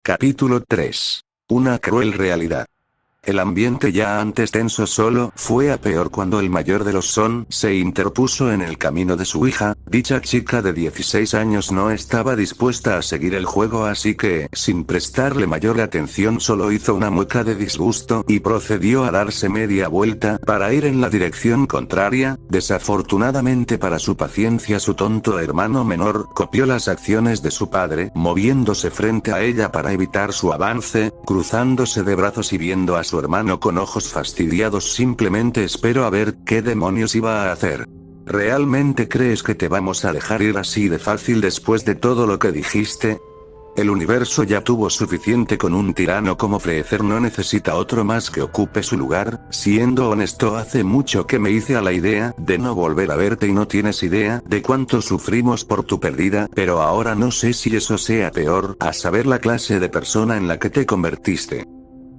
Capítulo 3. Una cruel realidad. El ambiente ya antes tenso solo fue a peor cuando el mayor de los Son se interpuso en el camino de su hija. Dicha chica de 16 años no estaba dispuesta a seguir el juego, así que, sin prestarle mayor atención, solo hizo una mueca de disgusto y procedió a darse media vuelta para ir en la dirección contraria. Desafortunadamente para su paciencia, su tonto hermano menor copió las acciones de su padre, moviéndose frente a ella para evitar su avance, cruzándose de brazos y viendo a su hermano con ojos fastidiados. Simplemente espero a ver qué demonios iba a hacer. ¿Realmente crees que te vamos a dejar ir así de fácil después de todo lo que dijiste? El universo ya tuvo suficiente con un tirano como Freezer, no necesita otro más que ocupe su lugar. Siendo honesto, hace mucho que me hice a la idea de no volver a verte y no tienes idea de cuánto sufrimos por tu pérdida, pero ahora no sé si eso sea peor, a saber la clase de persona en la que te convertiste.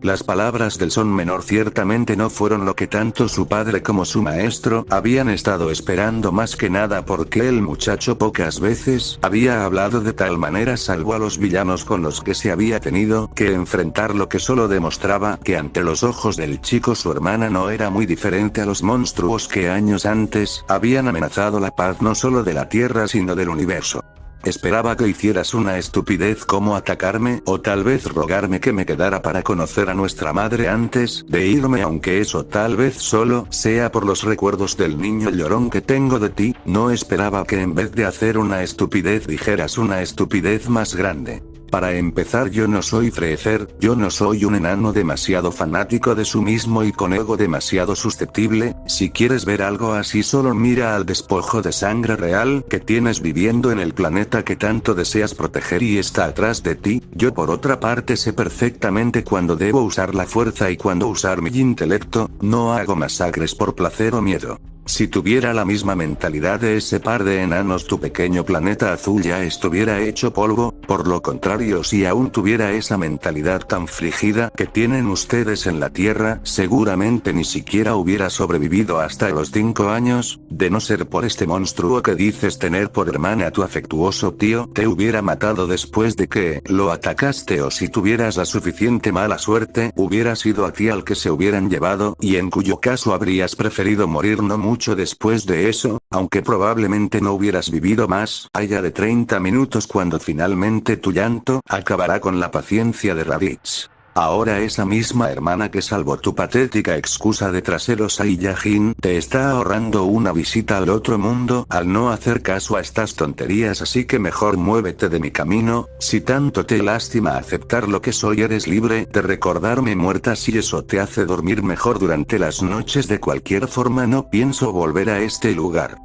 Las palabras del Son menor ciertamente no fueron lo que tanto su padre como su maestro habían estado esperando, más que nada porque el muchacho pocas veces había hablado de tal manera, salvo a los villanos con los que se había tenido que enfrentar, lo que solo demostraba que ante los ojos del chico su hermana no era muy diferente a los monstruos que años antes habían amenazado la paz no solo de la Tierra sino del universo. Esperaba que hicieras una estupidez como atacarme, o tal vez rogarme que me quedara para conocer a nuestra madre antes de irme, aunque eso tal vez solo sea por los recuerdos del niño llorón que tengo de ti. No esperaba que en vez de hacer una estupidez dijeras una estupidez más grande. Para empezar, yo no soy Freezer, yo no soy un enano demasiado fanático de sí mismo y con ego demasiado susceptible. Si quieres ver algo así, solo mira al despojo de sangre real que tienes viviendo en el planeta que tanto deseas proteger y está atrás de ti. Yo por otra parte sé perfectamente cuándo debo usar la fuerza y cuándo usar mi intelecto. No hago masacres por placer o miedo. Si tuviera la misma mentalidad de ese par de enanos, tu pequeño planeta azul ya estuviera hecho polvo. Por lo contrario, si aún tuviera esa mentalidad tan frígida que tienen ustedes en la Tierra, seguramente ni siquiera hubiera sobrevivido hasta los 5 años, de no ser por este monstruo que dices tener por hermana. Tu afectuoso tío te hubiera matado después de que lo atacaste, o si tuvieras la suficiente mala suerte, hubiera sido a ti al que se hubieran llevado, y en cuyo caso habrías preferido morir no mucho después de eso, aunque probablemente no hubieras vivido más allá de 30 minutos cuando finalmente tu llanto acabará con la paciencia de Raditz. Ahora esa misma hermana que salvó tu patética excusa de traseros Saiyajin te está ahorrando una visita al otro mundo al no hacer caso a estas tonterías, así que mejor muévete de mi camino. Si tanto te lástima aceptar lo que soy, eres libre de recordarme muerta si eso te hace dormir mejor durante las noches. De cualquier forma, no pienso volver a este lugar.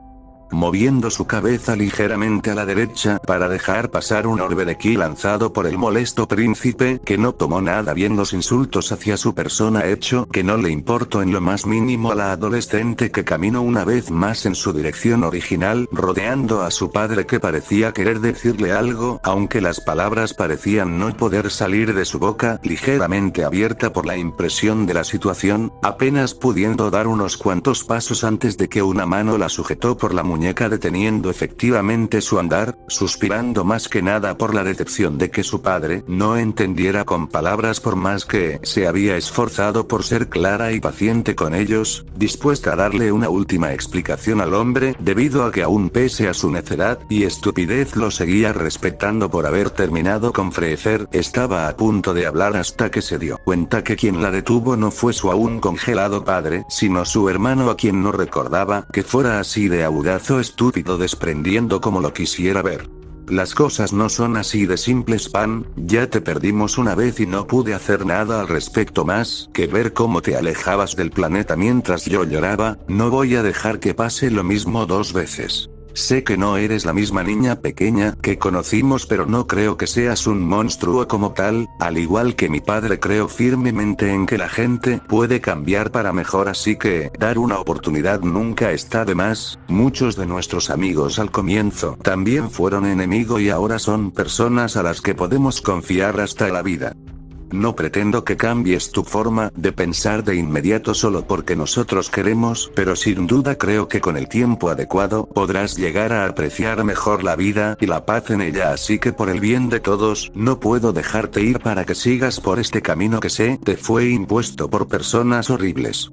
Moviendo su cabeza ligeramente a la derecha para dejar pasar un orbe de ki lanzado por el molesto príncipe, que no tomó nada bien los insultos hacia su persona, hecho que no le importó en lo más mínimo a la adolescente, que caminó una vez más en su dirección original, rodeando a su padre, que parecía querer decirle algo, aunque las palabras parecían no poder salir de su boca. Ligeramente abierta por la impresión de la situación, apenas pudiendo dar unos cuantos pasos antes de que una mano la sujetó por la muñeca, deteniendo efectivamente su andar, suspirando más que nada por la decepción de que su padre no entendiera con palabras por más que se había esforzado por ser clara y paciente con ellos, dispuesta a darle una última explicación al hombre, debido a que aún pese a su necedad y estupidez lo seguía respetando por haber terminado con Freezer. Estaba a punto de hablar hasta que se dio cuenta que quien la detuvo no fue su aún congelado padre, sino su hermano, a quien no recordaba que fuera así de audaz estúpido, desprendiendo como lo quisiera ver. Las cosas no son así de simples, Pan. Ya te perdimos una vez y no pude hacer nada al respecto más que ver cómo te alejabas del planeta mientras yo lloraba. No voy a dejar que pase lo mismo 2 veces. Sé que no eres la misma niña pequeña que conocimos, pero no creo que seas un monstruo como tal. Al igual que mi padre, creo firmemente en que la gente puede cambiar para mejor, así que dar una oportunidad nunca está de más. Muchos de nuestros amigos al comienzo también fueron enemigos y ahora son personas a las que podemos confiar hasta la vida. no pretendo que cambies tu forma de pensar de inmediato solo porque nosotros queremos, pero sin duda creo que con el tiempo adecuado podrás llegar a apreciar mejor la vida y la paz en ella, así que por el bien de todos, no puedo dejarte ir para que sigas por este camino que te fue impuesto por personas horribles.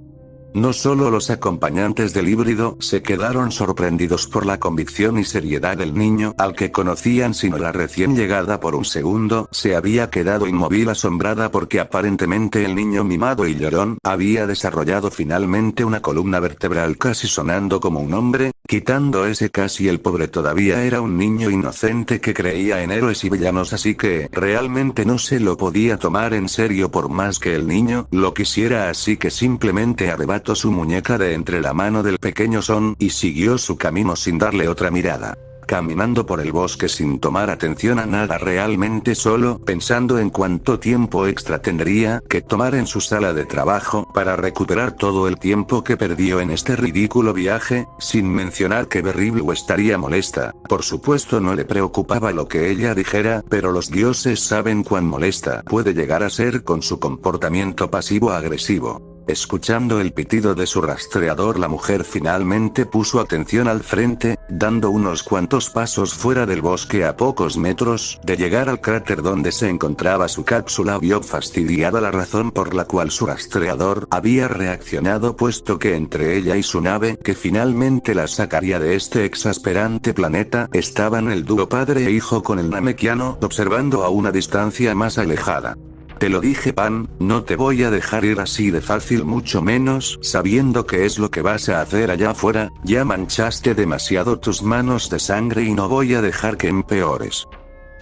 No solo los acompañantes del híbrido se quedaron sorprendidos por la convicción y seriedad del niño al que conocían, sino la recién llegada por un segundo se había quedado inmóvil asombrada porque aparentemente el niño mimado y llorón había desarrollado finalmente una columna vertebral casi sonando como un hombre, quitando ese casi el pobre todavía era un niño inocente que creía en héroes y villanos, así que realmente no se lo podía tomar en serio por más que el niño lo quisiera, así que simplemente arrebató su muñeca de entre la mano del pequeño Son y siguió su camino sin darle otra mirada. Caminando por el bosque sin tomar atención a nada, realmente solo pensando en cuánto tiempo extra tendría que tomar en su sala de trabajo para recuperar todo el tiempo que perdió en este ridículo viaje, sin mencionar que Berryblue estaría molesta. Por supuesto no le preocupaba lo que ella dijera, pero los dioses saben cuán molesta puede llegar a ser con su comportamiento pasivo-agresivo. Escuchando el pitido de su rastreador, la mujer finalmente puso atención al frente, dando unos cuantos pasos fuera del bosque. A pocos metros de llegar al cráter donde se encontraba su cápsula, vio fastidiada la razón por la cual su rastreador había reaccionado, puesto que entre ella y su nave, que finalmente la sacaría de este exasperante planeta, estaban el dúo padre e hijo con el Namekiano observando a una distancia más alejada. Te lo dije, Pan, no te voy a dejar ir así de fácil, mucho menos sabiendo qué es lo que vas a hacer allá afuera. Ya manchaste demasiado tus manos de sangre y no voy a dejar que empeores.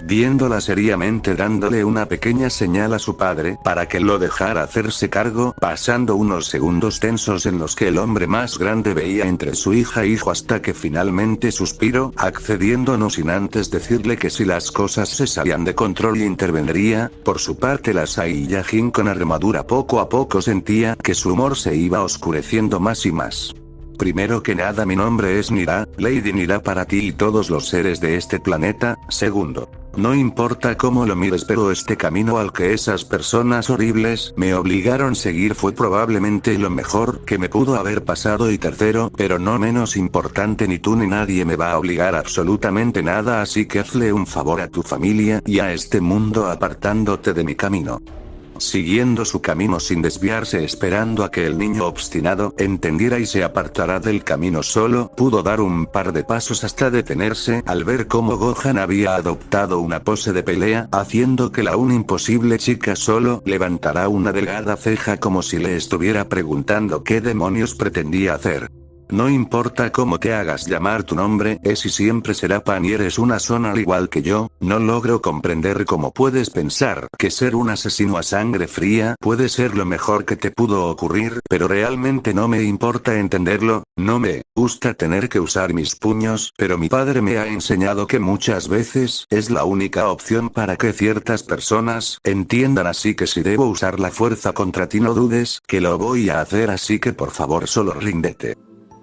Viéndola seriamente, dándole una pequeña señal a su padre para que lo dejara hacerse cargo, pasando unos segundos tensos en los que el hombre más grande veía entre su hija e hijo hasta que finalmente suspiró, accediendo no sin antes decirle que si las cosas se salían de control intervendría. Por su parte, la Saiyajin con armadura poco a poco sentía que su humor se iba oscureciendo más y más. Primero que nada, mi nombre es Nira, Lady Nira para ti y todos los seres de este planeta. Segundo, no importa cómo lo mires, pero este camino al que esas personas horribles me obligaron a seguir fue probablemente lo mejor que me pudo haber pasado. Y tercero, pero no menos importante, ni tú ni nadie me va a obligar a absolutamente nada, así que hazle un favor a tu familia y a este mundo apartándote de mi camino. Siguiendo su camino sin desviarse, esperando a que el niño obstinado entendiera y se apartara del camino, solo pudo dar un par de pasos hasta detenerse al ver cómo Gohan había adoptado una pose de pelea, haciendo que la aún imposible chica solo levantara una delgada ceja como si le estuviera preguntando qué demonios pretendía hacer. No importa cómo te hagas llamar, tu nombre es y siempre será Pan y eres una Son al igual que yo. No logro comprender cómo puedes pensar que ser un asesino a sangre fría puede ser lo mejor que te pudo ocurrir, pero realmente no me importa entenderlo. No me gusta tener que usar mis puños, pero mi padre me ha enseñado que muchas veces es la única opción para que ciertas personas entiendan, así que si debo usar la fuerza contra ti, no dudes que lo voy a hacer, así que por favor solo ríndete.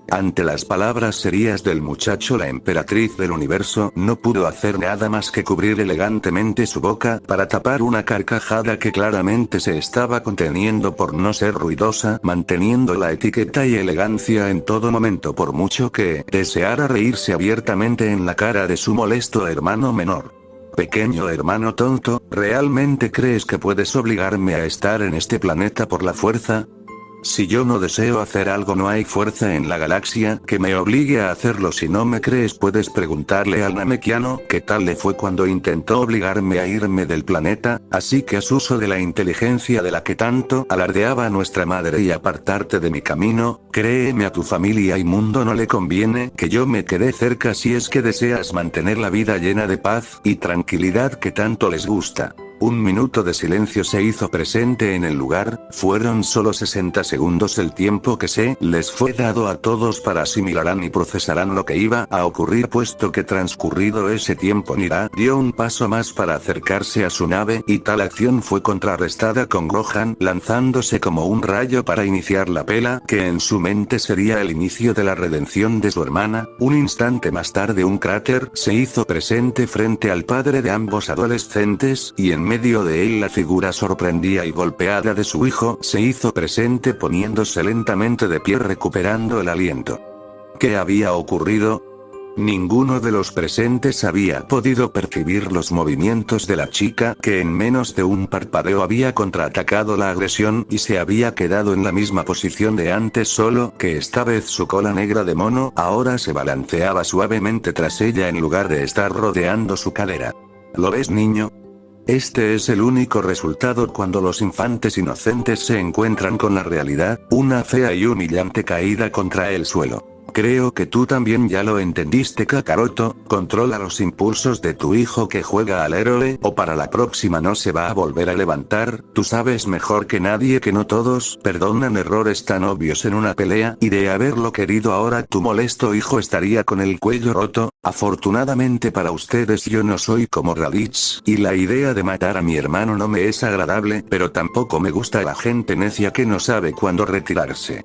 Ante las palabras serias del muchacho, la emperatriz del universo no pudo hacer nada más que cubrir elegantemente su boca para tapar una carcajada que claramente se estaba conteniendo por no ser ruidosa, manteniendo la etiqueta y elegancia en todo momento, por mucho que deseara reírse abiertamente en la cara de su molesto hermano menor. Pequeño hermano tonto, ¿realmente crees que puedes obligarme a estar en este planeta por la fuerza? Si yo no deseo hacer algo, no hay fuerza en la galaxia que me obligue a hacerlo. Si no me crees, puedes preguntarle al Namekiano qué tal le fue cuando intentó obligarme a irme del planeta, así que haz uso de la inteligencia de la que tanto alardeaba nuestra madre y apartarte de mi camino. Créeme, a tu familia y mundo no le conviene que yo me quede cerca si es que deseas mantener la vida llena de paz y tranquilidad que tanto les gusta. Un minuto de silencio se hizo presente en el lugar. Fueron solo 60 segundos el tiempo que se les fue dado a todos para asimilarán y procesarán lo que iba a ocurrir, puesto que transcurrido ese tiempo Nira dio un paso más para acercarse a su nave, y tal acción fue contrarrestada con Gohan lanzándose como un rayo para iniciar la pelea que en su mente sería el inicio de la redención de su hermana. Un instante más tarde un cráter se hizo presente frente al padre de ambos adolescentes, y en medio de él la figura sorprendida y golpeada de su hijo se hizo presente poniéndose lentamente de pie recuperando el aliento. ¿Qué había ocurrido? Ninguno de los presentes había podido percibir los movimientos de la chica que en menos de un parpadeo había contraatacado la agresión y se había quedado en la misma posición de antes, solo que esta vez su cola negra de mono ahora se balanceaba suavemente tras ella en lugar de estar rodeando su cadera. ¿Lo ves, niño? Este es el único resultado cuando los infantes inocentes se encuentran con la realidad, una fea y humillante caída contra el suelo. Creo que tú también ya lo entendiste, Kakaroto. Controla los impulsos de tu hijo que juega al héroe, o para la próxima no se va a volver a levantar. Tú sabes mejor que nadie que no todos perdonan errores tan obvios en una pelea, y de haberlo querido ahora tu molesto hijo estaría con el cuello roto. Afortunadamente para ustedes yo no soy como Raditz, y la idea de matar a mi hermano no me es agradable, pero tampoco me gusta la gente necia que no sabe cuándo retirarse.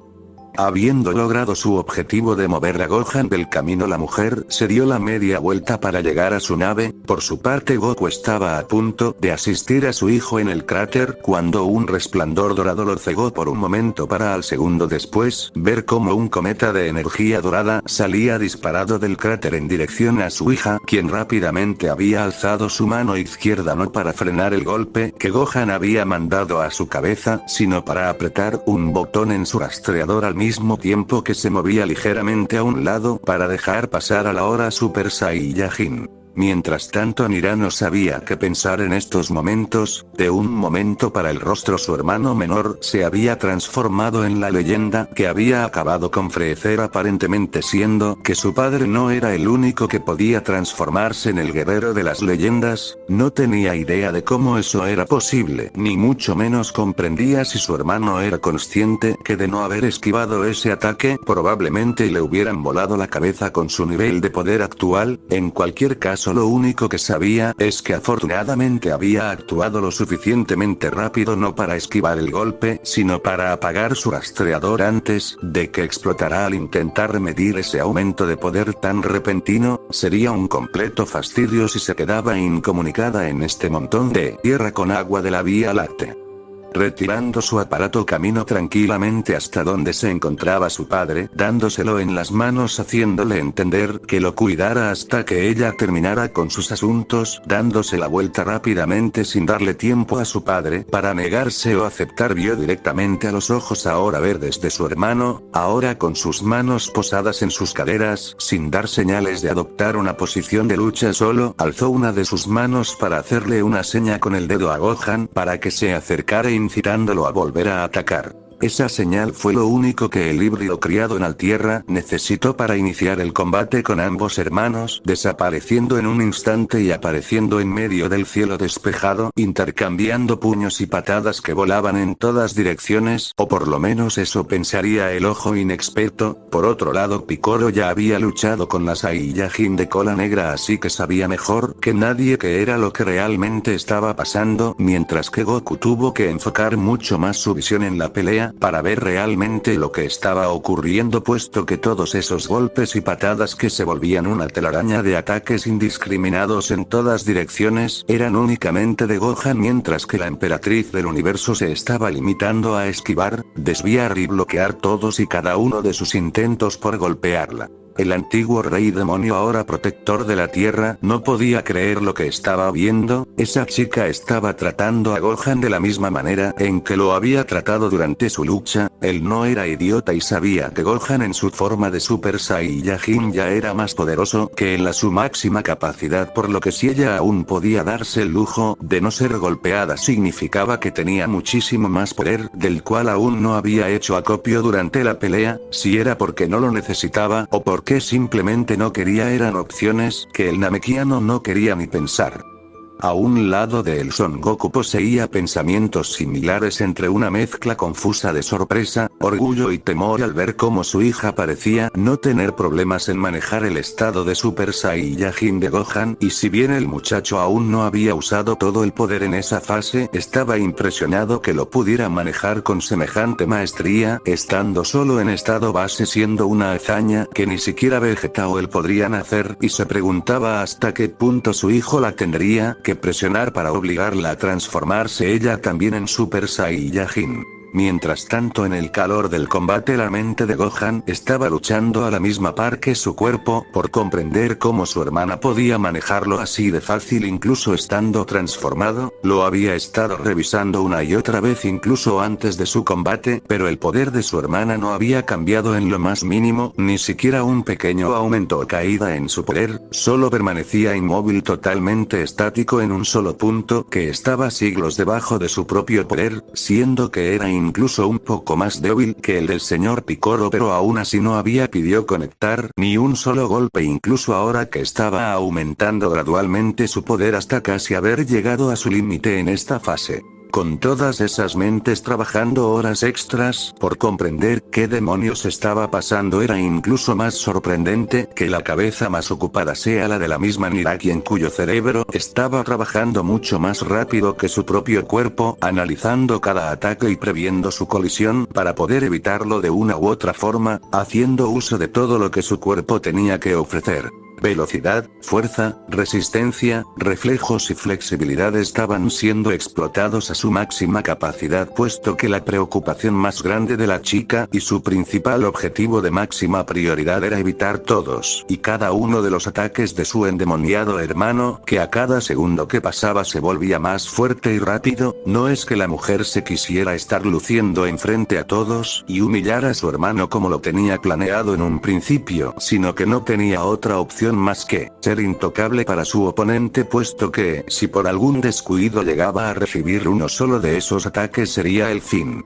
Habiendo logrado su objetivo de mover a Gohan del camino, la mujer se dio la media vuelta para llegar a su nave. Por su parte, Goku estaba a punto de asistir a su hijo en el cráter cuando un resplandor dorado lo cegó por un momento para al segundo después ver cómo un cometa de energía dorada salía disparado del cráter en dirección a su hija, quien rápidamente había alzado su mano izquierda no para frenar el golpe que Gohan había mandado a su cabeza, sino para apretar un botón en su rastreador al mismo tiempo que se movía ligeramente a un lado para dejar pasar a la hora Super Saiyajin. Mientras tanto, Nira no sabía qué pensar en estos momentos. De un momento para el rostro su hermano menor se había transformado en la leyenda que había acabado con Freezer, aparentemente siendo que su padre no era el único que podía transformarse en el guerrero de las leyendas. No tenía idea de cómo eso era posible, ni mucho menos comprendía si su hermano era consciente que de no haber esquivado ese ataque probablemente le hubieran volado la cabeza con su nivel de poder actual. En cualquier caso, lo único que sabía es que afortunadamente había actuado lo suficientemente rápido no para esquivar el golpe, sino para apagar su rastreador antes de que explotara al intentar medir ese aumento de poder tan repentino. Sería un completo fastidio si se quedaba incomunicada en este montón de tierra con agua de la Vía Láctea. Retirando su aparato, caminó tranquilamente hasta donde se encontraba su padre, dándoselo en las manos, haciéndole entender que lo cuidara hasta que ella terminara con sus asuntos, dándose la vuelta rápidamente sin darle tiempo a su padre para negarse o aceptar. Vio directamente a los ojos ahora verdes de su hermano, ahora con sus manos posadas en sus caderas, sin dar señales de adoptar una posición de lucha, solo alzó una de sus manos para hacerle una seña con el dedo a Gohan para que se acercara, incitándolo a volver a atacar. Esa señal fue lo único que el híbrido criado en Altierra necesitó para iniciar el combate con ambos hermanos, desapareciendo en un instante y apareciendo en medio del cielo despejado, intercambiando puños y patadas que volaban en todas direcciones, o por lo menos eso pensaría el ojo inexperto. Por otro lado, Piccolo ya había luchado con la Saiyajin de cola negra, así que sabía mejor que nadie qué era lo que realmente estaba pasando, mientras que Goku tuvo que enfocar mucho más su visión en la pelea para ver realmente lo que estaba ocurriendo, puesto que todos esos golpes y patadas que se volvían una telaraña de ataques indiscriminados en todas direcciones eran únicamente de Gohan, mientras que la emperatriz del universo se estaba limitando a esquivar, desviar y bloquear todos y cada uno de sus intentos por golpearla. El antiguo rey demonio, ahora protector de la tierra, no podía creer lo que estaba viendo. Esa chica estaba tratando a Gohan de la misma manera en que lo había tratado durante su lucha. Él no era idiota y sabía que Gohan en su forma de Super Saiyajin ya era más poderoso que él a su máxima capacidad, por lo que si ella aún podía darse el lujo de no ser golpeada, significaba que tenía muchísimo más poder, del cual aún no había hecho acopio durante la pelea. Si era porque no lo necesitaba o porque simplemente no quería, eran opciones que el Namekiano no quería ni pensar. A un lado de él, Son Goku poseía pensamientos similares, entre una mezcla confusa de sorpresa, orgullo y temor al ver cómo su hija parecía no tener problemas en manejar el estado de Super Saiyajin de Gohan, y si bien el muchacho aún no había usado todo el poder en esa fase, estaba impresionado que lo pudiera manejar con semejante maestría, estando solo en estado base, siendo una hazaña que ni siquiera Vegeta o él podrían hacer, y se preguntaba hasta qué punto su hijo la tendría que que presionar para obligarla a transformarse ella también en Super Saiyajin. Mientras tanto, en el calor del combate, la mente de Gohan estaba luchando a la misma par que su cuerpo por comprender cómo su hermana podía manejarlo así de fácil incluso estando transformado. Lo había estado revisando una y otra vez incluso antes de su combate, pero el poder de su hermana no había cambiado en lo más mínimo, ni siquiera un pequeño aumento o caída en su poder, solo permanecía inmóvil, totalmente estático en un solo punto que estaba siglos debajo de su propio poder, siendo que era incluso un poco más débil que el del señor Piccolo, pero aún así no había podido conectar ni un solo golpe incluso ahora que estaba aumentando gradualmente su poder hasta casi haber llegado a su límite en esta fase. Con todas esas mentes trabajando horas extras por comprender qué demonios estaba pasando, era incluso más sorprendente que la cabeza más ocupada sea la de la misma Niraki, en cuyo cerebro estaba trabajando mucho más rápido que su propio cuerpo, analizando cada ataque y previendo su colisión para poder evitarlo de una u otra forma, haciendo uso de todo lo que su cuerpo tenía que ofrecer. Velocidad, fuerza, resistencia, reflejos y flexibilidad estaban siendo explotados a su máxima capacidad, puesto que la preocupación más grande de la chica y su principal objetivo de máxima prioridad era evitar todos y cada uno de los ataques de su endemoniado hermano, que a cada segundo que pasaba se volvía más fuerte y rápido. No es que la mujer se quisiera estar luciendo enfrente a todos y humillar a su hermano como lo tenía planeado en un principio, sino que no tenía otra opción más que ser intocable para su oponente, puesto que, si por algún descuido llegaba a recibir uno solo de esos ataques, sería el fin.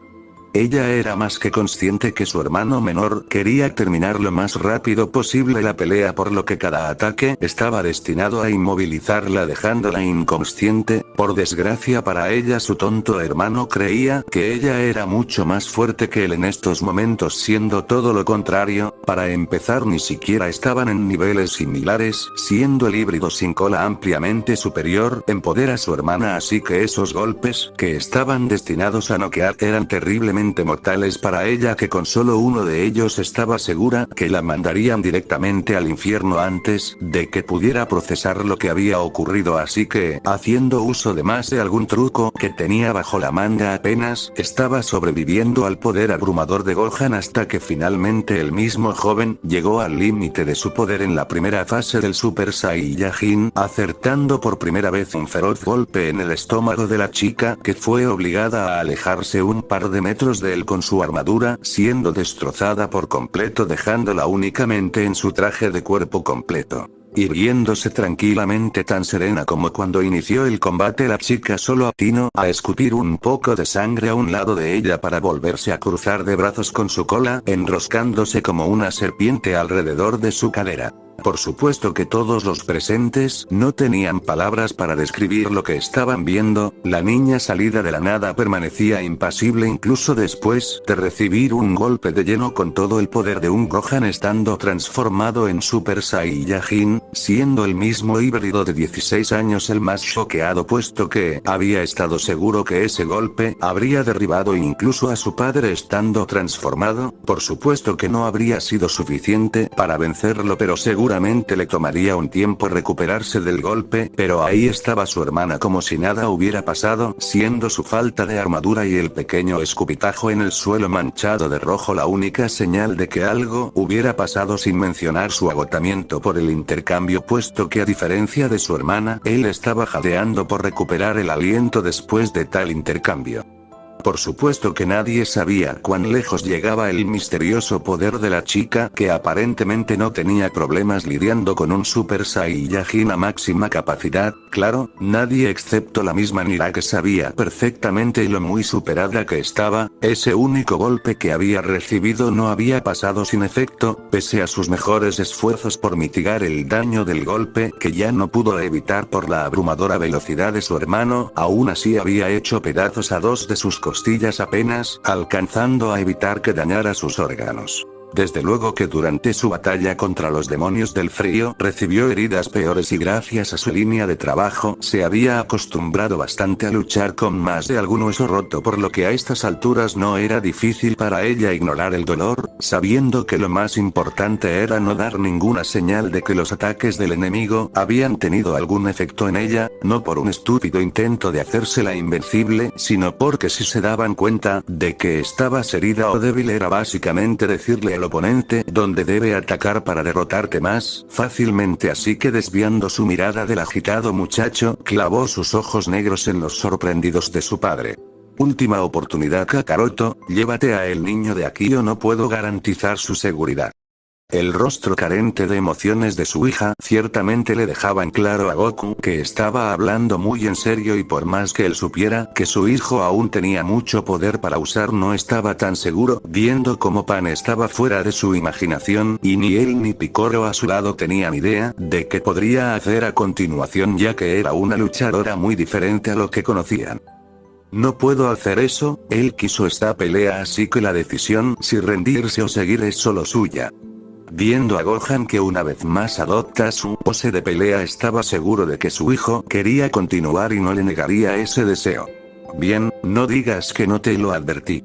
Ella era más que consciente que su hermano menor quería terminar lo más rápido posible la pelea, por lo que cada ataque estaba destinado a inmovilizarla dejándola inconsciente. Por desgracia para ella, su tonto hermano creía que ella era mucho más fuerte que él en estos momentos, siendo todo lo contrario. Para empezar, ni siquiera estaban en niveles similares, siendo el híbrido sin cola ampliamente superior en poder a su hermana, así que esos golpes que estaban destinados a noquear eran terriblemente mortales para ella, que con solo uno de ellos estaba segura que la mandarían directamente al infierno antes de que pudiera procesar lo que había ocurrido, así que, haciendo uso de más de algún truco que tenía bajo la manga, apenas estaba sobreviviendo al poder abrumador de Gohan, hasta que finalmente el mismo joven llegó al límite de su poder en la primera fase del Super Saiyajin, acertando por primera vez un feroz golpe en el estómago de la chica, que fue obligada a alejarse un par de metros de él con su armadura siendo destrozada por completo, dejándola únicamente en su traje de cuerpo completo. Irguiéndose tranquilamente, tan serena como cuando inició el combate, la chica solo atinó a escupir un poco de sangre a un lado de ella para volverse a cruzar de brazos con su cola enroscándose como una serpiente alrededor de su cadera. Por supuesto que todos los presentes no tenían palabras para describir lo que estaban viendo. La niña salida de la nada permanecía impasible incluso después de recibir un golpe de lleno con todo el poder de un Gohan estando transformado en Super Saiyajin, siendo el mismo híbrido de 16 años el más choqueado, puesto que había estado seguro que ese golpe habría derribado incluso a su padre estando transformado. Por supuesto que no habría sido suficiente para vencerlo, pero seguramente le tomaría un tiempo recuperarse del golpe, pero ahí estaba su hermana como si nada hubiera pasado, siendo su falta de armadura y el pequeño escupitajo en el suelo manchado de rojo la única señal de que algo hubiera pasado, sin mencionar su agotamiento por el intercambio, puesto que a diferencia de su hermana, él estaba jadeando por recuperar el aliento después de tal intercambio. Por supuesto que nadie sabía cuán lejos llegaba el misterioso poder de la chica, que aparentemente no tenía problemas lidiando con un Super Saiyajin a máxima capacidad. Claro, nadie excepto la misma Nira, que sabía perfectamente lo muy superada que estaba. Ese único golpe que había recibido no había pasado sin efecto, pese a sus mejores esfuerzos por mitigar el daño del golpe que ya no pudo evitar por la abrumadora velocidad de su hermano. Aún así había hecho pedazos a dos de sus costillas, apenas alcanzando a evitar que dañara sus órganos. Desde luego que durante su batalla contra los demonios del frío recibió heridas peores y gracias a su línea de trabajo se había acostumbrado bastante a luchar con más de algún hueso roto, por lo que a estas alturas no era difícil para ella ignorar el dolor, sabiendo que lo más importante era no dar ninguna señal de que los ataques del enemigo habían tenido algún efecto en ella, no por un estúpido intento de hacérsela invencible, sino porque si se daban cuenta de que estabas herida o débil era básicamente decirle al oponente dónde debe atacar para derrotarte más fácilmente, así que desviando su mirada del agitado muchacho, clavó sus ojos negros en los sorprendidos de su padre. Última oportunidad, Kakaroto, llévate a el niño de aquí o no puedo garantizar su seguridad. El rostro carente de emociones de su hija ciertamente le dejaban claro a Goku que estaba hablando muy en serio, y por más que él supiera que su hijo aún tenía mucho poder para usar, no estaba tan seguro, viendo cómo Pan estaba fuera de su imaginación y ni él ni Piccolo a su lado tenían idea de qué podría hacer a continuación, ya que era una luchadora muy diferente a lo que conocían. No puedo hacer eso, él quiso esta pelea, así que la decisión si rendirse o seguir es solo suya. Viendo a Gohan que una vez más adopta su pose de pelea, estaba seguro de que su hijo quería continuar y no le negaría ese deseo. Bien, no digas que no te lo advertí.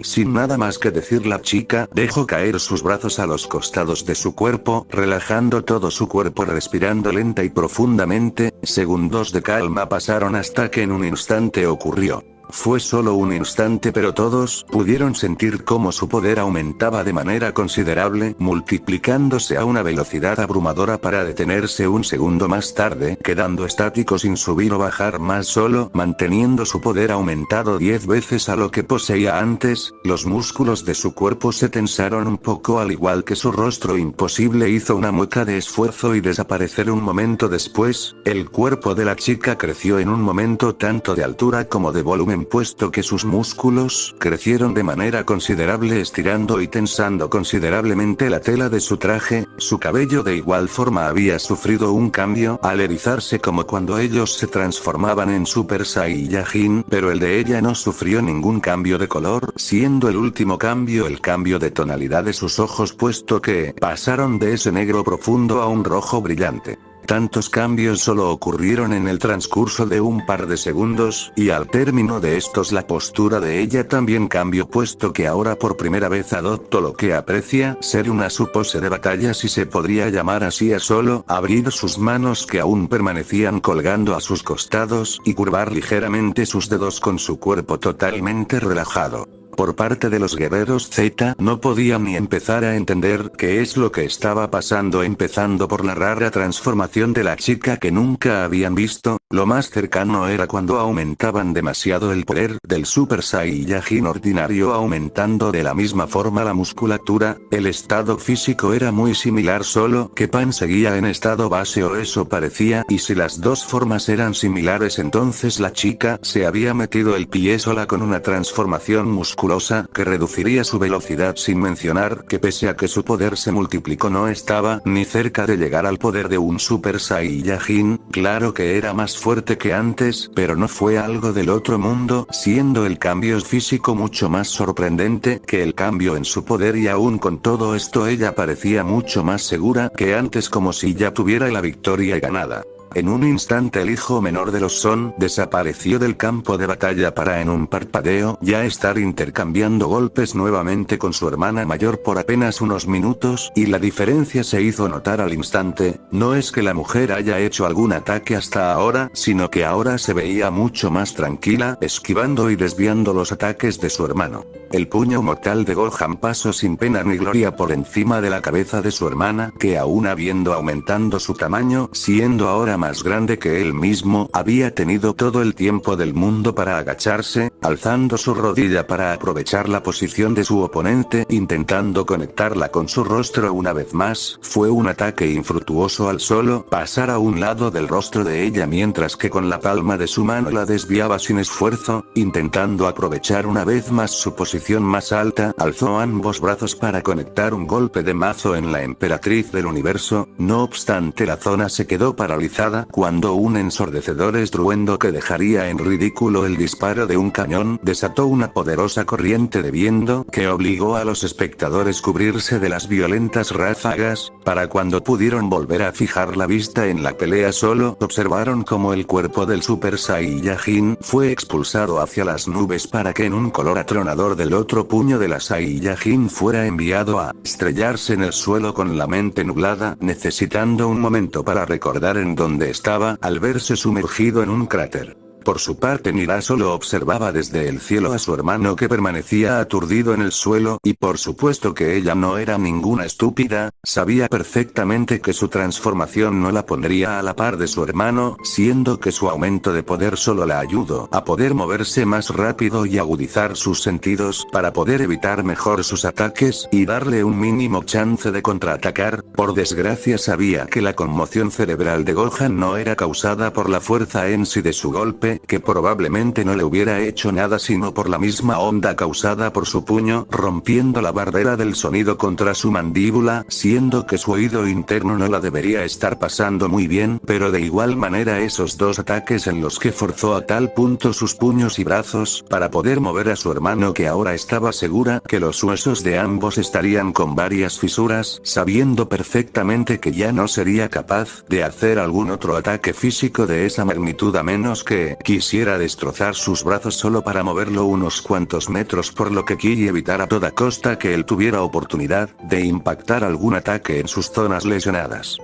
Sin nada más que decir, la chica dejó caer sus brazos a los costados de su cuerpo, relajando todo su cuerpo, respirando lenta y profundamente. Segundos de calma pasaron hasta que en un instante ocurrió. Fue solo un instante, pero todos pudieron sentir cómo su poder aumentaba de manera considerable, multiplicándose a una velocidad abrumadora para detenerse un segundo más tarde, quedando estático sin subir o bajar más, solo manteniendo su poder aumentado 10 veces a lo que poseía antes. Los músculos de su cuerpo se tensaron un poco, al igual que su rostro imposible hizo una mueca de esfuerzo y desaparecer un momento después. El cuerpo de la chica creció en un momento tanto de altura como de volumen, puesto que sus músculos crecieron de manera considerable, estirando y tensando considerablemente la tela de su traje. Su cabello de igual forma había sufrido un cambio al erizarse como cuando ellos se transformaban en Super Saiyajin, pero el de ella no sufrió ningún cambio de color, siendo el último cambio el cambio de tonalidad de sus ojos, puesto que pasaron de ese negro profundo a un rojo brillante. Tantos cambios solo ocurrieron en el transcurso de un par de segundos, y al término de estos la postura de ella también cambió, puesto que ahora por primera vez adoptó lo que aprecia ser una su pose de batalla, si se podría llamar así, a solo abrir sus manos que aún permanecían colgando a sus costados y curvar ligeramente sus dedos con su cuerpo totalmente relajado. Por parte de los guerreros Z no podían ni empezar a entender qué es lo que estaba pasando, empezando por la rara transformación de la chica que nunca habían visto. Lo más cercano era cuando aumentaban demasiado el poder del Super Saiyajin ordinario, aumentando de la misma forma la musculatura. El estado físico era muy similar, solo que Pan seguía en estado base, o eso parecía, y si las dos formas eran similares, entonces la chica se había metido el pie sola con una transformación muscular que reduciría su velocidad, sin mencionar que pese a que su poder se multiplicó no estaba ni cerca de llegar al poder de un Super Saiyajin. Claro que era más fuerte que antes, pero no fue algo del otro mundo, siendo el cambio físico mucho más sorprendente que el cambio en su poder, y aún con todo esto ella parecía mucho más segura que antes, como si ya tuviera la victoria ganada. En un instante el hijo menor de los Son desapareció del campo de batalla para en un parpadeo ya estar intercambiando golpes nuevamente con su hermana mayor por apenas unos minutos, y la diferencia se hizo notar al instante. No es que la mujer haya hecho algún ataque hasta ahora, sino que ahora se veía mucho más tranquila, esquivando y desviando los ataques de su hermano. El puño mortal de Gohan pasó sin pena ni gloria por encima de la cabeza de su hermana, que aún habiendo aumentando su tamaño, siendo ahora más grande que él mismo, había tenido todo el tiempo del mundo para agacharse, alzando su rodilla para aprovechar la posición de su oponente, intentando conectarla con su rostro una vez más. Fue un ataque infructuoso al solo pasar a un lado del rostro de ella, mientras que con la palma de su mano la desviaba sin esfuerzo, intentando aprovechar una vez más su posición más alta. Alzó ambos brazos para conectar un golpe de mazo en la emperatriz del universo. No obstante, la zona se quedó paralizada nada cuando un ensordecedor estruendo que dejaría en ridículo el disparo de un cañón desató una poderosa corriente de viento que obligó a los espectadores cubrirse de las violentas ráfagas. Para cuando pudieron volver a fijar la vista en la pelea solo observaron como el cuerpo del Super Saiyajin fue expulsado hacia las nubes para que en un color atronador del otro puño de la Saiyajin fuera enviado a estrellarse en el suelo con la mente nublada, necesitando un momento para recordar en dónde estaba al verse sumergido en un cráter. Por su parte Nira solo observaba desde el cielo a su hermano que permanecía aturdido en el suelo, y por supuesto que ella no era ninguna estúpida, sabía perfectamente que su transformación no la pondría a la par de su hermano, siendo que su aumento de poder solo la ayudó a poder moverse más rápido y agudizar sus sentidos para poder evitar mejor sus ataques y darle un mínimo chance de contraatacar. Por desgracia sabía que la conmoción cerebral de Gohan no era causada por la fuerza en sí de su golpe, que probablemente no le hubiera hecho nada sino por la misma onda causada por su puño, rompiendo la barrera del sonido contra su mandíbula, siendo que su oído interno no la debería estar pasando muy bien, pero de igual manera esos dos ataques en los que forzó a tal punto sus puños y brazos para poder mover a su hermano, que ahora estaba segura que los huesos de ambos estarían con varias fisuras, sabiendo perfectamente que ya no sería capaz de hacer algún otro ataque físico de esa magnitud a menos que quisiera destrozar sus brazos solo para moverlo unos cuantos metros, por lo que Ki evitar a toda costa que él tuviera oportunidad de impactar algún ataque en sus zonas lesionadas.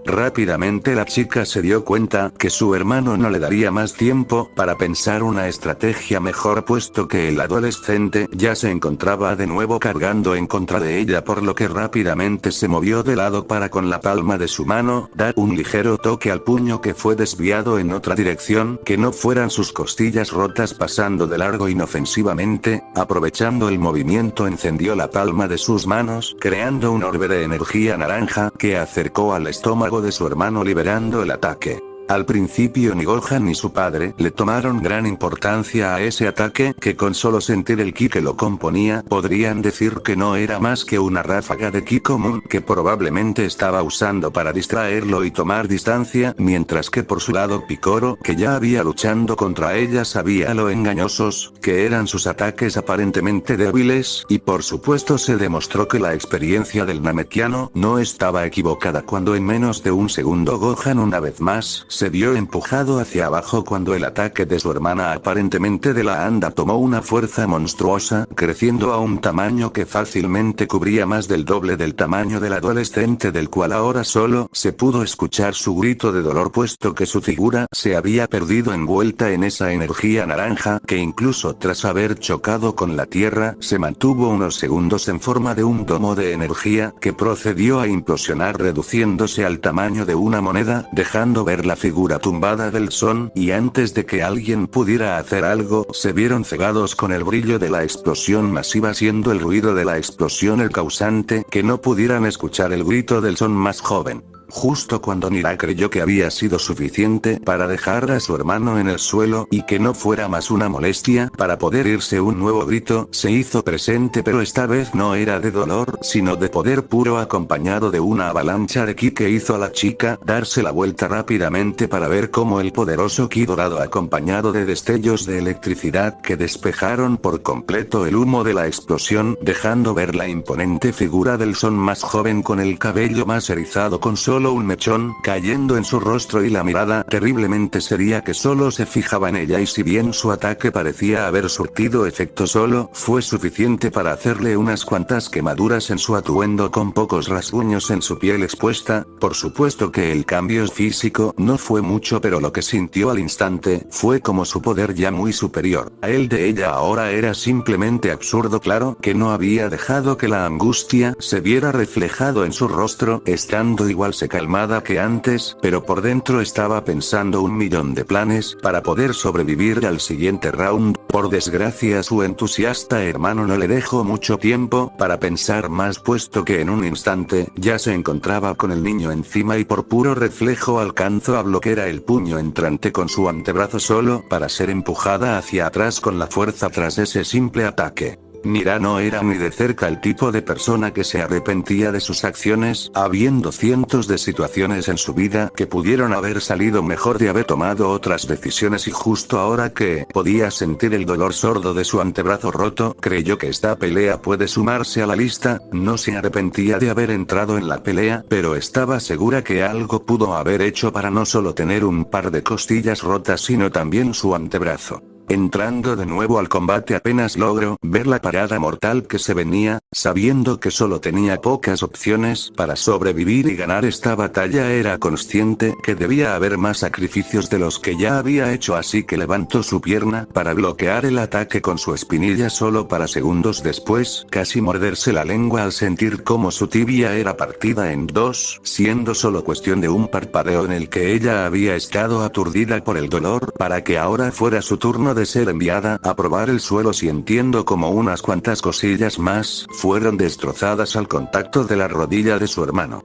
Rápidamente la chica se dio cuenta que su hermano no le daría más tiempo para pensar una estrategia mejor, puesto que el adolescente ya se encontraba de nuevo cargando en contra de ella, por lo que rápidamente se movió de lado para con la palma de su mano dar un ligero toque al puño que fue desviado en otra dirección que no fueran sus costillas rotas, pasando de largo inofensivamente. Aprovechando el movimiento encendió la palma de sus manos creando un orbe de energía naranja que acercó al estómago de su hermano liberando el ataque. Al principio ni Gohan ni su padre le tomaron gran importancia a ese ataque, que con solo sentir el ki que lo componía podrían decir que no era más que una ráfaga de ki común que probablemente estaba usando para distraerlo y tomar distancia, mientras que por su lado Picoro, que ya había luchando contra ella, sabía lo engañosos que eran sus ataques aparentemente débiles, y por supuesto se demostró que la experiencia del Namekiano no estaba equivocada cuando en menos de un segundo Gohan una vez más se vio empujado hacia abajo cuando el ataque de su hermana aparentemente de la anda tomó una fuerza monstruosa, creciendo a un tamaño que fácilmente cubría más del doble del tamaño del adolescente, del cual ahora solo se pudo escuchar su grito de dolor, puesto que su figura se había perdido envuelta en esa energía naranja que incluso tras haber chocado con la tierra se mantuvo unos segundos en forma de un domo de energía que procedió a implosionar, reduciéndose al tamaño de una moneda, dejando ver la figura tumbada del Son, y antes de que alguien pudiera hacer algo se vieron cegados con el brillo de la explosión masiva, siendo el ruido de la explosión el causante que no pudieran escuchar el grito del Son más joven. Justo cuando Nira creyó que había sido suficiente para dejar a su hermano en el suelo y que no fuera más una molestia para poder irse, un nuevo grito se hizo presente, pero esta vez no era de dolor sino de poder puro, acompañado de una avalancha de ki que hizo a la chica darse la vuelta rápidamente para ver cómo el poderoso ki dorado, acompañado de destellos de electricidad que despejaron por completo el humo de la explosión, dejando ver la imponente figura del Son más joven con el cabello más erizado, con solo un mechón cayendo en su rostro y la mirada terriblemente seria que solo se fijaba en ella, y si bien su ataque parecía haber surtido efecto, solo fue suficiente para hacerle unas cuantas quemaduras en su atuendo con pocos rasguños en su piel expuesta. Por supuesto que el cambio físico no fue mucho, pero lo que sintió al instante fue como su poder ya muy superior a el de ella ahora era simplemente absurdo. Claro que no había dejado que la angustia se viera reflejado en su rostro, estando igual calmada que antes, pero por dentro estaba pensando un millón de planes para poder sobrevivir al siguiente round. Por desgracia su entusiasta hermano no le dejó mucho tiempo para pensar más, puesto que en un instante ya se encontraba con el niño encima y por puro reflejo alcanzó a bloquear el puño entrante con su antebrazo, solo para ser empujada hacia atrás con la fuerza tras ese simple ataque. Nira no era ni de cerca el tipo de persona que se arrepentía de sus acciones, habiendo cientos de situaciones en su vida que pudieron haber salido mejor de haber tomado otras decisiones, y justo ahora que podía sentir el dolor sordo de su antebrazo roto, creyó que esta pelea puede sumarse a la lista. No se arrepentía de haber entrado en la pelea, pero estaba segura que algo pudo haber hecho para no solo tener un par de costillas rotas sino también su antebrazo. Entrando de nuevo al combate apenas logró ver la parada mortal que se venía, sabiendo que solo tenía pocas opciones para sobrevivir y ganar esta batalla. Era consciente que debía haber más sacrificios de los que ya había hecho, así que levantó su pierna para bloquear el ataque con su espinilla, solo para segundos después casi morderse la lengua al sentir cómo su tibia era partida en dos, siendo solo cuestión de un parpadeo en el que ella había estado aturdida por el dolor, para que ahora fuera su turno de ser enviada a probar el suelo, sintiendo como unas cuantas cosillas más fueron destrozadas al contacto de la rodilla de su hermano.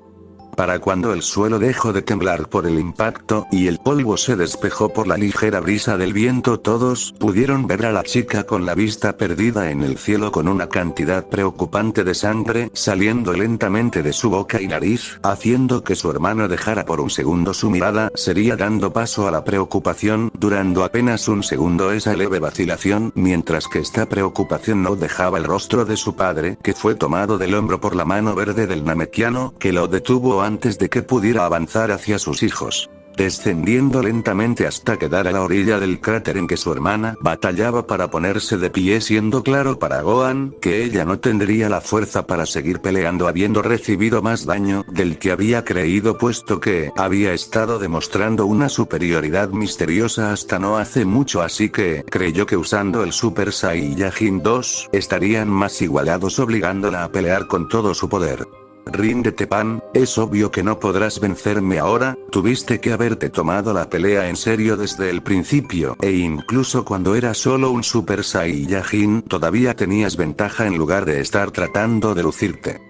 Para cuando el suelo dejó de temblar por el impacto y el polvo se despejó por la ligera brisa del viento, todos pudieron ver a la chica con la vista perdida en el cielo, con una cantidad preocupante de sangre saliendo lentamente de su boca y nariz, haciendo que su hermano dejara por un segundo su mirada sería, dando paso a la preocupación, durando apenas un segundo esa leve vacilación, mientras que esta preocupación no dejaba el rostro de su padre, que fue tomado del hombro por la mano verde del namekiano, que lo detuvo antes de que pudiera avanzar hacia sus hijos. Descendiendo lentamente hasta quedar a la orilla del cráter en que su hermana batallaba para ponerse de pie, siendo claro para Gohan que ella no tendría la fuerza para seguir peleando habiendo recibido más daño del que había creído, puesto que había estado demostrando una superioridad misteriosa hasta no hace mucho, así que creyó que usando el Super Saiyajin 2 estarían más igualados, obligándola a pelear con todo su poder. Ríndete, Pan, es obvio que no podrás vencerme ahora, tuviste que haberte tomado la pelea en serio desde el principio, e incluso cuando era solo un Super Saiyajin todavía tenías ventaja en lugar de estar tratando de lucirte.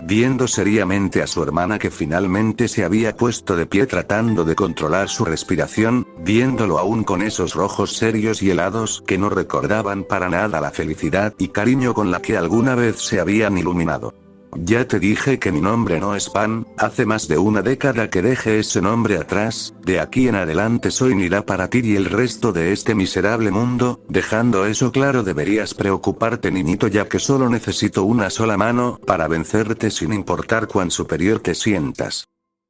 Viendo seriamente a su hermana, que finalmente se había puesto de pie tratando de controlar su respiración, viéndolo aún con esos ojos serios y helados que no recordaban para nada la felicidad y cariño con la que alguna vez se habían iluminado. Ya te dije que mi nombre no es Pan, hace más de una década que dejé ese nombre atrás, de aquí en adelante soy Nira para ti y el resto de este miserable mundo. Dejando eso claro, deberías preocuparte, niñito, ya que solo necesito una sola mano para vencerte sin importar cuán superior te sientas.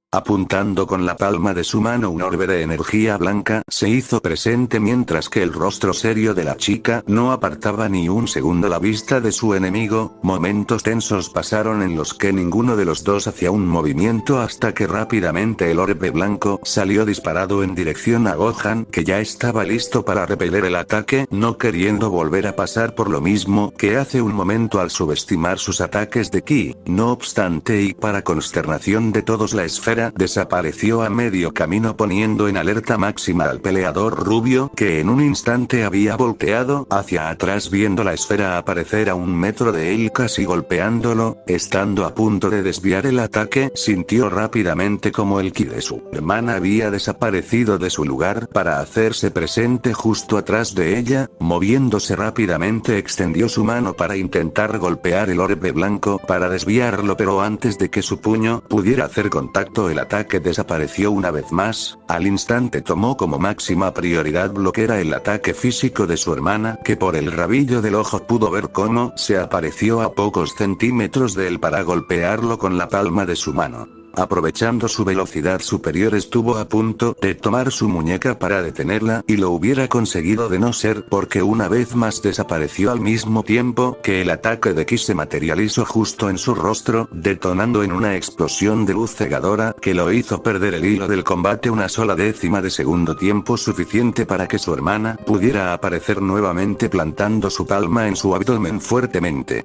Apuntando con la palma de su mano un orbe de energía blanca se hizo presente, mientras que el rostro serio de la chica no apartaba ni un segundo la vista de su enemigo. Momentos tensos pasaron en los que ninguno de los dos hacía un movimiento, hasta que rápidamente el orbe blanco salió disparado en dirección a Gohan, que ya estaba listo para repeler el ataque, no queriendo volver a pasar por lo mismo que hace un momento al subestimar sus ataques de ki. No obstante, y para consternación de todos, la esfera desapareció a medio camino, poniendo en alerta máxima al peleador rubio, que en un instante había volteado hacia atrás viendo la esfera aparecer a 1 metro de él, casi golpeándolo. Estando a punto de desviar el ataque, sintió rápidamente como el ki de su hermana había desaparecido de su lugar para hacerse presente justo atrás de ella. Moviéndose rápidamente, extendió su mano para intentar golpear el orbe blanco para desviarlo, pero antes de que su puño pudiera hacer contacto, el ataque desapareció una vez más. Al instante tomó como máxima prioridad bloquear el ataque físico de su hermana, que por el rabillo del ojo pudo ver cómo se apareció a pocos centímetros de él para golpearlo con la palma de su mano. Aprovechando su velocidad superior, estuvo a punto de tomar su muñeca para detenerla, y lo hubiera conseguido de no ser porque una vez más desapareció al mismo tiempo que el ataque de ki se materializó justo en su rostro, detonando en una explosión de luz cegadora que lo hizo perder el hilo del combate una sola décima de segundo, tiempo suficiente para que su hermana pudiera aparecer nuevamente plantando su palma en su abdomen fuertemente.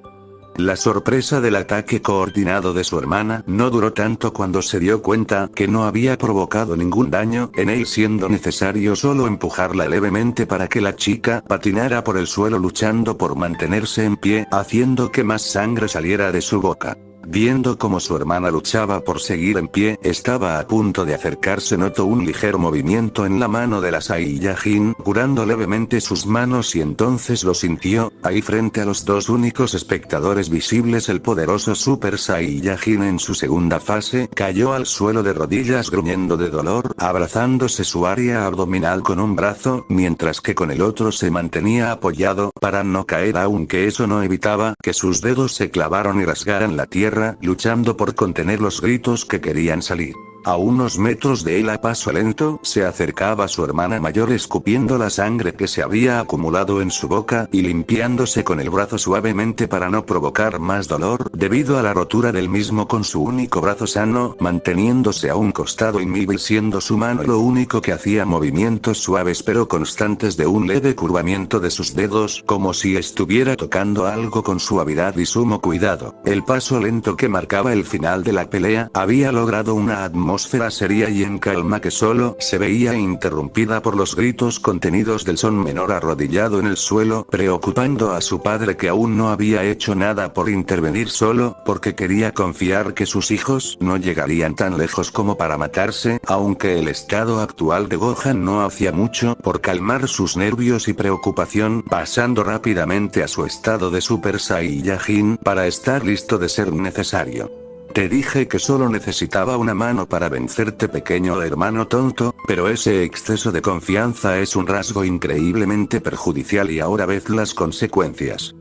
La sorpresa del ataque coordinado de su hermana no duró tanto cuando se dio cuenta que no había provocado ningún daño en él, siendo necesario solo empujarla levemente para que la chica patinara por el suelo luchando por mantenerse en pie, haciendo que más sangre saliera de su boca. Viendo cómo su hermana luchaba por seguir en pie, estaba a punto de acercarse, notó un ligero movimiento en la mano de la Saiyajin, curando levemente sus manos y entonces lo sintió, ahí frente a los dos únicos espectadores visibles. El poderoso Super Saiyajin en su segunda fase cayó al suelo de rodillas gruñendo de dolor, abrazándose su área abdominal con un brazo, mientras que con el otro se mantenía apoyado para no caer, aunque eso no evitaba que sus dedos se clavaron y rasgaran la tierra, luchando por contener los gritos que querían salir. A unos metros de él, a paso lento, se acercaba su hermana mayor escupiendo la sangre que se había acumulado en su boca y limpiándose con el brazo suavemente para no provocar más dolor debido a la rotura del mismo, con su único brazo sano, manteniéndose a un costado inmóvil, siendo su mano lo único que hacía movimientos suaves pero constantes de un leve curvamiento de sus dedos, como si estuviera tocando algo con suavidad y sumo cuidado. El paso lento que marcaba el final de la pelea había logrado una atmósfera seria y en calma que solo se veía interrumpida por los gritos contenidos del son menor arrodillado en el suelo, preocupando a su padre, que aún no había hecho nada por intervenir, solo porque quería confiar que sus hijos no llegarían tan lejos como para matarse, aunque el estado actual de Gohan no hacía mucho por calmar sus nervios y preocupación, pasando rápidamente a su estado de Super Saiyajin para estar listo de ser necesario. Te dije que solo necesitaba una mano para vencerte, pequeño hermano tonto, pero ese exceso de confianza es un rasgo increíblemente perjudicial y ahora ves las consecuencias.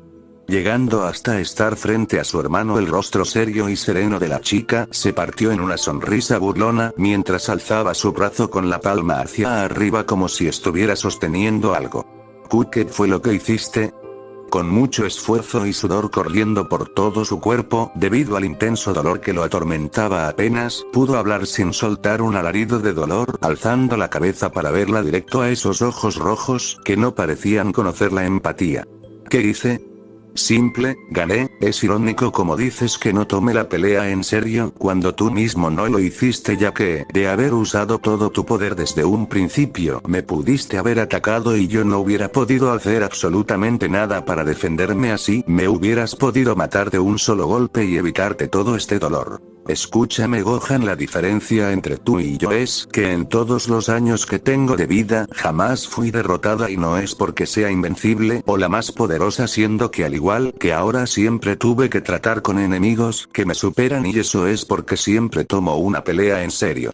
Llegando hasta estar frente a su hermano, el rostro serio y sereno de la chica se partió en una sonrisa burlona mientras alzaba su brazo con la palma hacia arriba como si estuviera sosteniendo algo. ¿Qué fue lo que hiciste? Con mucho esfuerzo y sudor corriendo por todo su cuerpo, debido al intenso dolor que lo atormentaba, apenas pudo hablar sin soltar un alarido de dolor, alzando la cabeza para verla directo a esos ojos rojos que no parecían conocer la empatía. ¿Qué hice? Simple, gané. Es irónico como dices que no tome la pelea en serio cuando tú mismo no lo hiciste, ya que, de haber usado todo tu poder desde un principio, me pudiste haber atacado y yo no hubiera podido hacer absolutamente nada para defenderme. Así, me hubieras podido matar de un solo golpe y evitarte todo este dolor. Escúchame, Gohan, la diferencia entre tú y yo es que en todos los años que tengo de vida, jamás fui derrotada, y no es porque sea invencible o la más poderosa, siendo que al igual que ahora siempre tuve que tratar con enemigos que me superan, y eso es porque siempre tomo una pelea en serio.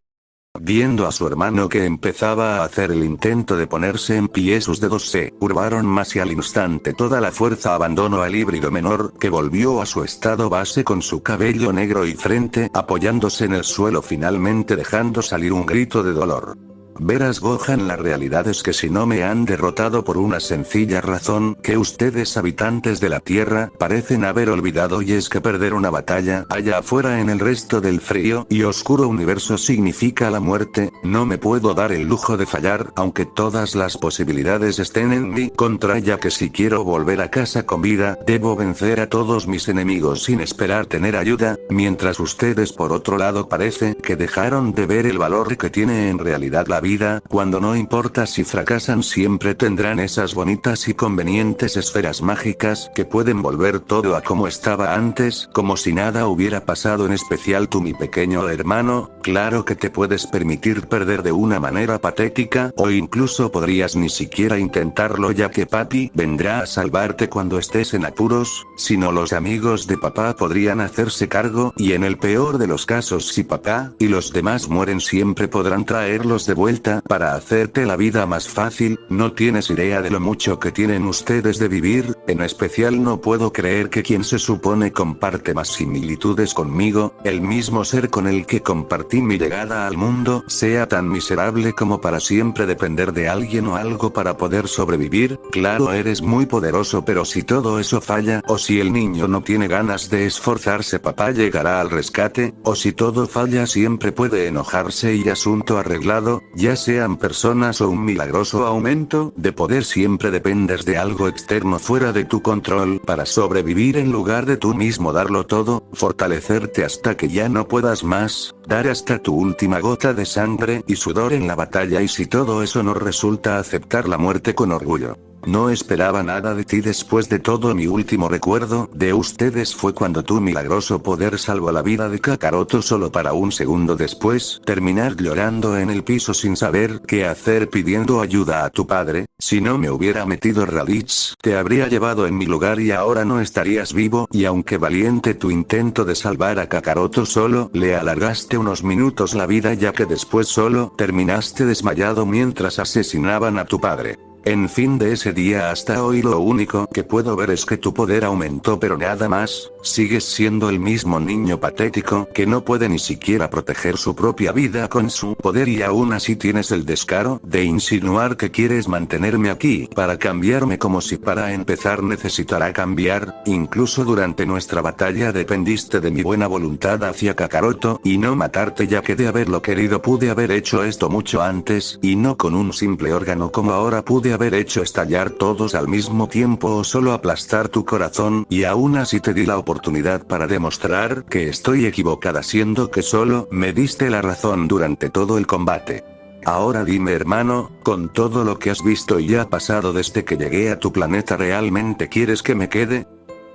Viendo a su hermano que empezaba a hacer el intento de ponerse en pie, sus dedos se curvaron más y al instante toda la fuerza abandonó al híbrido menor, que volvió a su estado base con su cabello negro y frente apoyándose en el suelo, finalmente dejando salir un grito de dolor. Verás, Gohan, la realidad es que si no me han derrotado por una sencilla razón que ustedes, habitantes de la Tierra, parecen haber olvidado, y es que perder una batalla allá afuera en el resto del frío y oscuro universo significa la muerte. No me puedo dar el lujo de fallar, aunque todas las posibilidades estén en mi contra, ya que si quiero volver a casa con vida, debo vencer a todos mis enemigos sin esperar tener ayuda, mientras ustedes por otro lado parece que dejaron de ver el valor que tiene en realidad la vida, cuando no importa si fracasan, siempre tendrán esas bonitas y convenientes esferas mágicas que pueden volver todo a como estaba antes, como si nada hubiera pasado. En especial tú, mi pequeño hermano, claro que te puedes permitir perder de una manera patética, o incluso podrías ni siquiera intentarlo, ya que papi vendrá a salvarte cuando estés en apuros, si no los amigos de papá podrían hacerse cargo, y en el peor de los casos, si papá y los demás mueren, siempre podrán traerlos de vuelta para hacerte la vida más fácil. No tienes idea de lo mucho que tienen ustedes de vivir, en especial no puedo creer que quien se supone comparte más similitudes conmigo, el mismo ser con el que compartí mi llegada al mundo, sea tan miserable como para siempre depender de alguien o algo para poder sobrevivir. Claro, eres muy poderoso, pero si todo eso falla, o si el niño no tiene ganas de esforzarse, papá llegará al rescate, o si todo falla, siempre puede enojarse y asunto arreglado. Ya sean personas o un milagroso aumento de poder, siempre dependes de algo externo fuera de tu control para sobrevivir, en lugar de tú mismo darlo todo, fortalecerte hasta que ya no puedas más, dar hasta tu última gota de sangre y sudor en la batalla. Y si todo eso no resulta, aceptar la muerte con orgullo. No esperaba nada de ti después de todo. Mi último recuerdo de ustedes fue cuando tu milagroso poder salvó la vida de Kakaroto, solo para un segundo después terminar llorando en el piso sin saber qué hacer, pidiendo ayuda a tu padre. Si no me hubiera metido Raditz, te habría llevado en mi lugar y ahora no estarías vivo. Y aunque valiente tu intento de salvar a Kakaroto, solo le alargaste unos minutos la vida, ya que después solo terminaste desmayado mientras asesinaban a tu padre. En fin, de ese día hasta hoy lo único que puedo ver es que tu poder aumentó, pero nada más. Sigues siendo el mismo niño patético que no puede ni siquiera proteger su propia vida con su poder, y aún así tienes el descaro de insinuar que quieres mantenerme aquí para cambiarme, como si para empezar necesitara cambiar. Incluso durante nuestra batalla dependiste de mi buena voluntad hacia Kakaroto y no matarte, ya que de haberlo querido pude haber hecho esto mucho antes, y no con un simple órgano como ahora. Pude haber hecho estallar todos al mismo tiempo o solo aplastar tu corazón, y aún así te di la oportunidad para demostrar que estoy equivocada, siendo que solo me diste la razón durante todo el combate. Ahora dime, hermano, con todo lo que has visto y ha pasado desde que llegué a tu planeta, ¿realmente quieres que me quede?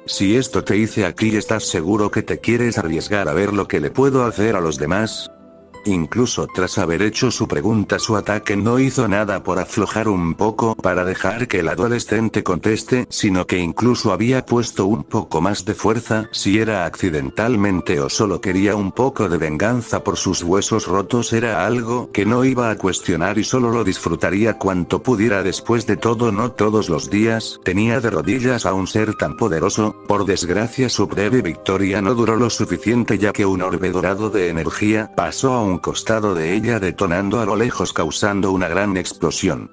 Si esto te hice aquí, ¿estás seguro que te quieres arriesgar a ver lo que le puedo hacer a los demás? Incluso tras haber hecho su pregunta, su ataque no hizo nada por aflojar un poco para dejar que el adolescente conteste, sino que incluso había puesto un poco más de fuerza. Si era accidentalmente o solo quería un poco de venganza por sus huesos rotos, era algo que no iba a cuestionar y solo lo disfrutaría cuanto pudiera. Después de todo, no todos los días tenía de rodillas a un ser tan poderoso. Por desgracia, su breve victoria no duró lo suficiente, ya que un orbe dorado de energía pasó a un costado de ella, detonando a lo lejos, causando una gran explosión.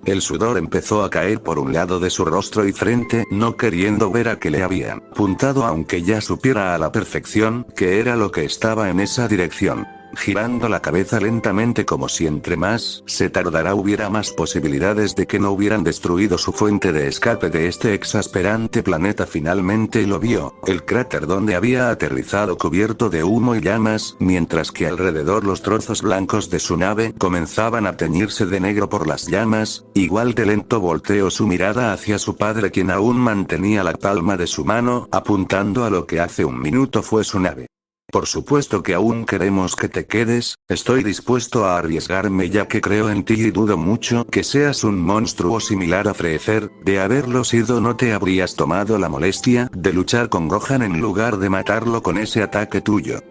El sudor empezó a caer por un lado de su rostro y frente, no queriendo ver a qué le habían apuntado, aunque ya supiera a la perfección que era lo que estaba en esa dirección. Girando la cabeza lentamente, como si entre más se tardara hubiera más posibilidades de que no hubieran destruido su fuente de escape de este exasperante planeta. Finalmente lo vio, el cráter donde había aterrizado cubierto de humo y llamas, mientras que alrededor los trozos blancos de su nave comenzaban a teñirse de negro por las llamas. Igual de lento volteó su mirada hacia su padre, quien aún mantenía la palma de su mano apuntando a lo que hace un minuto fue su nave. Por supuesto que aún queremos que te quedes. Estoy dispuesto a arriesgarme, ya que creo en ti y dudo mucho que seas un monstruo similar a Freezer. De haberlo sido, no te habrías tomado la molestia de luchar con Gohan en lugar de matarlo con ese ataque tuyo.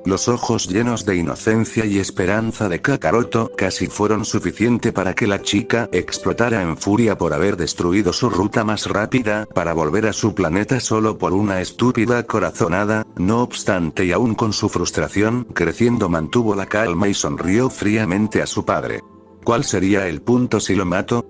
Los ojos llenos de inocencia y esperanza de Kakaroto casi fueron suficiente para que la chica explotara en furia por haber destruido su ruta más rápida para volver a su planeta solo por una estúpida corazonada. No obstante, y aún con su frustración creciendo, mantuvo la calma y sonrió fríamente a su padre. ¿Cuál sería el punto si lo mato?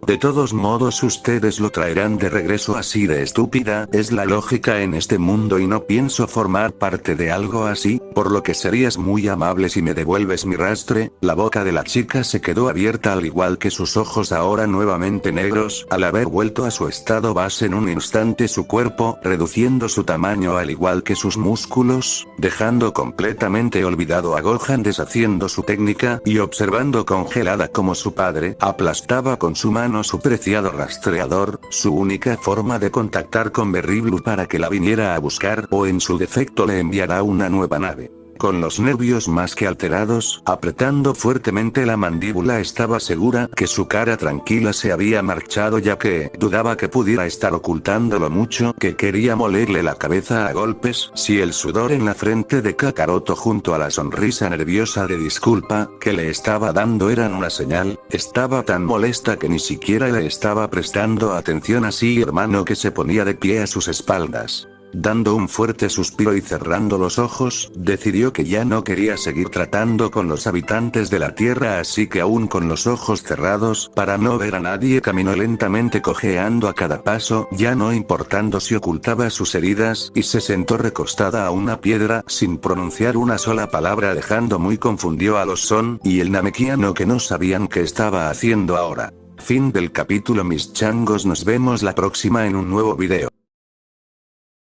De todos modos, ustedes lo traerán de regreso. Así de estúpida es la lógica en este mundo, y no pienso formar parte de algo así, por lo que serías muy amable si me devuelves mi rastre. La boca de la chica se quedó abierta, al igual que sus ojos, ahora nuevamente negros, al haber vuelto a su estado base en un instante, su cuerpo reduciendo su tamaño al igual que sus músculos, dejando completamente olvidado a Gohan, deshaciendo su técnica y observando congelada como su padre aplastaba con su mano su preciado rastreador, su única forma de contactar con Berry Blue para que la viniera a buscar o en su defecto le enviará una nueva nave. Con los nervios más que alterados, apretando fuertemente la mandíbula, estaba segura que su cara tranquila se había marchado, ya que dudaba que pudiera estar ocultando lo mucho que quería molerle la cabeza a golpes. Si el sudor en la frente de Kakaroto junto a la sonrisa nerviosa de disculpa que le estaba dando eran una señal, estaba tan molesta que ni siquiera le estaba prestando atención. Así, hermano, que se ponía de pie a sus espaldas. Dando un fuerte suspiro y cerrando los ojos, decidió que ya no quería seguir tratando con los habitantes de la Tierra, así que aún con los ojos cerrados, para no ver a nadie, caminó lentamente, cojeando a cada paso, ya no importando si ocultaba sus heridas, y se sentó recostada a una piedra, sin pronunciar una sola palabra, dejando muy confundido a los Son y el Namekiano, que no sabían qué estaba haciendo ahora. Fin del capítulo, mis changos. Nos vemos la próxima en un nuevo video.